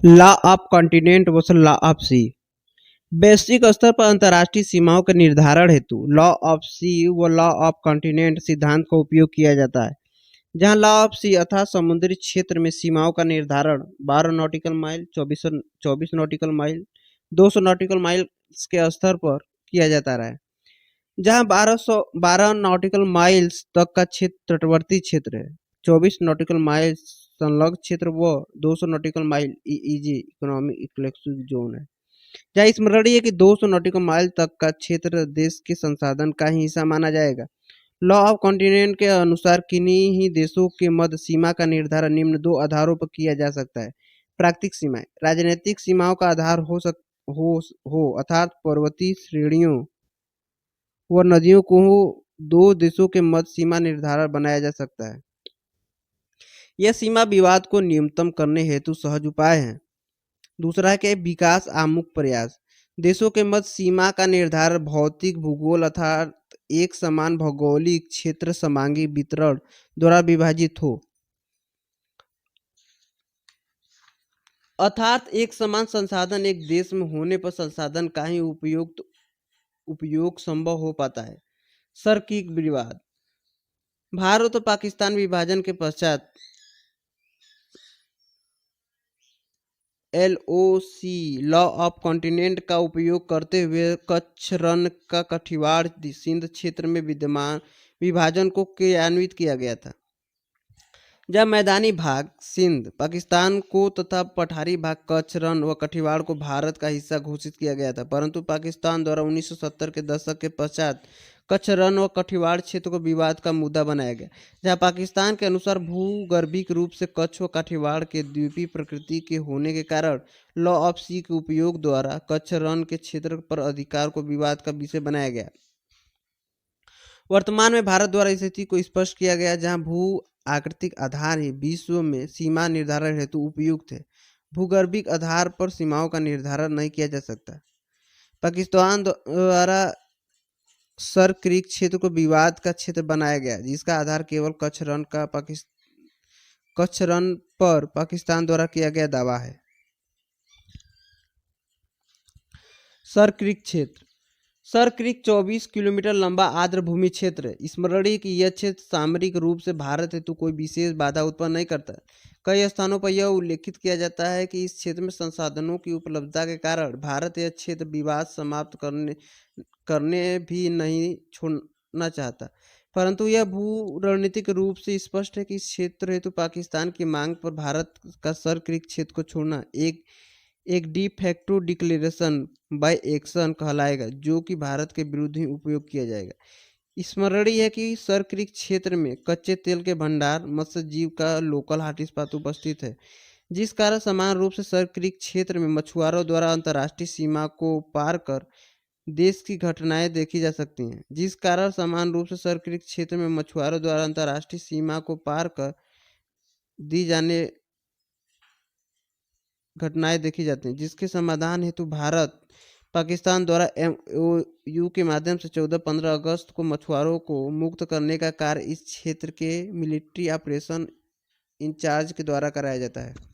Law of continent versus law of sea. वैश्विक स्तर पर अंतर्राष्ट्रीय सीमाओं के निर्धारण हेतु लॉ ऑफ सी व लॉ ऑफ कॉन्टिनेंट सिद्धांत का उपयोग किया जाता है, जहां लॉ ऑफ सी अर्थात समुद्री क्षेत्र में सीमाओं का निर्धारण 12 nautical mile, 24 nautical mile, 200 nautical mile के स्तर पर किया जाता रहा है, जहां 12 नॉटिकल माइल्स तक का क्षेत्र तटवर्ती क्षेत्र है, 24 नॉटिकल माइल संलग्न क्षेत्र व 200 nautical mile EEG economic exclusive zone है। जहाँ स्मरणीय है कि 200 नॉटिकल माइल तक का क्षेत्र देश के संसाधन का ही हिस्सा माना जाएगा। लॉ ऑफ कॉन्टिनेंट के अनुसार किन्हीं ही देशों के मध्य सीमा का निर्धारण निम्न दो आधारों पर किया जा सकता है। प्राकृतिक सीमाएं राजनीतिक सीमाओं का आधार हो अर्थात पर्वतीय श्रेणियों व नदियों को दो देशों के मध्य सीमा निर्धारण बनाया जा सकता है। यह सीमा विवाद को न्यूनतम करने हेतु सहज उपाय है। दूसरा है कि विकास आमुख प्रयास देशों के मध्य सीमा का निर्धारण भौतिक भूगोल अर्थात एक समान भौगोलिक क्षेत्र समांगी वितरण द्वारा विभाजित हो, अर्थात एक समान संसाधन एक देश में होने पर संसाधन का ही उपयोग संभव हो पाता है। सर्किक विवाद भारत और पाकिस्तान विभाजन के पश्चात एलओसी लॉ ऑफ कॉन्टिनेंट का उपयोग करते हुए कच्छ रण का कठिवाड़ सिंध क्षेत्र में विद्यमान विभाजन को क्रियान्वित किया गया था, जब मैदानी भाग सिंध पाकिस्तान को तथा पठारी भाग कच्छ रण व कठिवाड़ को भारत का हिस्सा घोषित किया गया था, परंतु पाकिस्तान द्वारा 1970 के दशक के पश्चात कच्छ रण व कठिवाड़ क्षेत्र को विवाद का मुद्दा बनाया गया, जहां पाकिस्तान के अनुसार भूगर्भिक रूप से कच्छ व कठिवाड़ के द्वीपीय प्रकृति के होने के कारण लॉ ऑफ सी के उपयोग द्वारा कच्छ रण के क्षेत्र पर अधिकार को विवाद का विषय बनाया गया। वर्तमान में भारत द्वारा स्थिति को स्पष्ट किया गया, जहां भू आकृतिक आधार ही विश्व में सीमा निर्धारण हेतु उपयुक्त है। भूगर्भिक आधार पर सीमाओं का निर्धारण नहीं किया जा सकता। पाकिस्तान द्वारा सर क्रीक क्षेत्र को विवाद का क्षेत्र बनाया गया, जिसका आधार केवल कच्छ रण पर पाकिस्तान द्वारा किया गया दावा है। सर क्रीक क्षेत्र सर क्रीक 24 किलोमीटर लंबा आर्द्र भूमि क्षेत्र है। स्मरणीय कि यह क्षेत्र सामरिक रूप से भारत हेतु कोई विशेष बाधा उत्पन्न नहीं करता। कई स्थानों पर यह उल्लेखित किया जाता है कि इस क्षेत्र में संसाधनों की उपलब्धता के कारण भारत यह क्षेत्र विवाद समाप्त करने भी नहीं छोड़ना चाहता, परंतु यह भू रणनीतिक रूप से स्पष्ट है कि इस क्षेत्र हेतु पाकिस्तान की मांग पर भारत का सर क्रीक क्षेत्र को छोड़ना एक de facto declaration by action कहलाएगा, जो कि भारत के विरुद्ध ही उपयोग किया जाएगा। स्मरणीय है कि सर क्रीक क्षेत्र में कच्चे तेल के भंडार मत्स्य जीव का लोकल हॉटस्पॉट उपस्थित है, जिस कारण समान रूप से सर क्रीक क्षेत्र में मछुआरों द्वारा अंतर्राष्ट्रीय सीमा को पार कर देश की घटनाएं देखी जा सकती हैं। जिस कारण समान रूप से सर क्रीक क्षेत्र में मछुआरों द्वारा अंतर्राष्ट्रीय सीमा को पार कर दी जाने घटनाएं देखी जाती हैं, जिसके समाधान हेतु भारत पाकिस्तान द्वारा एमओयू के माध्यम से 14-15 अगस्त को मछुआरों को मुक्त करने का कार्य इस क्षेत्र के मिलिट्री ऑपरेशन इंचार्ज के द्वारा कराया जाता है।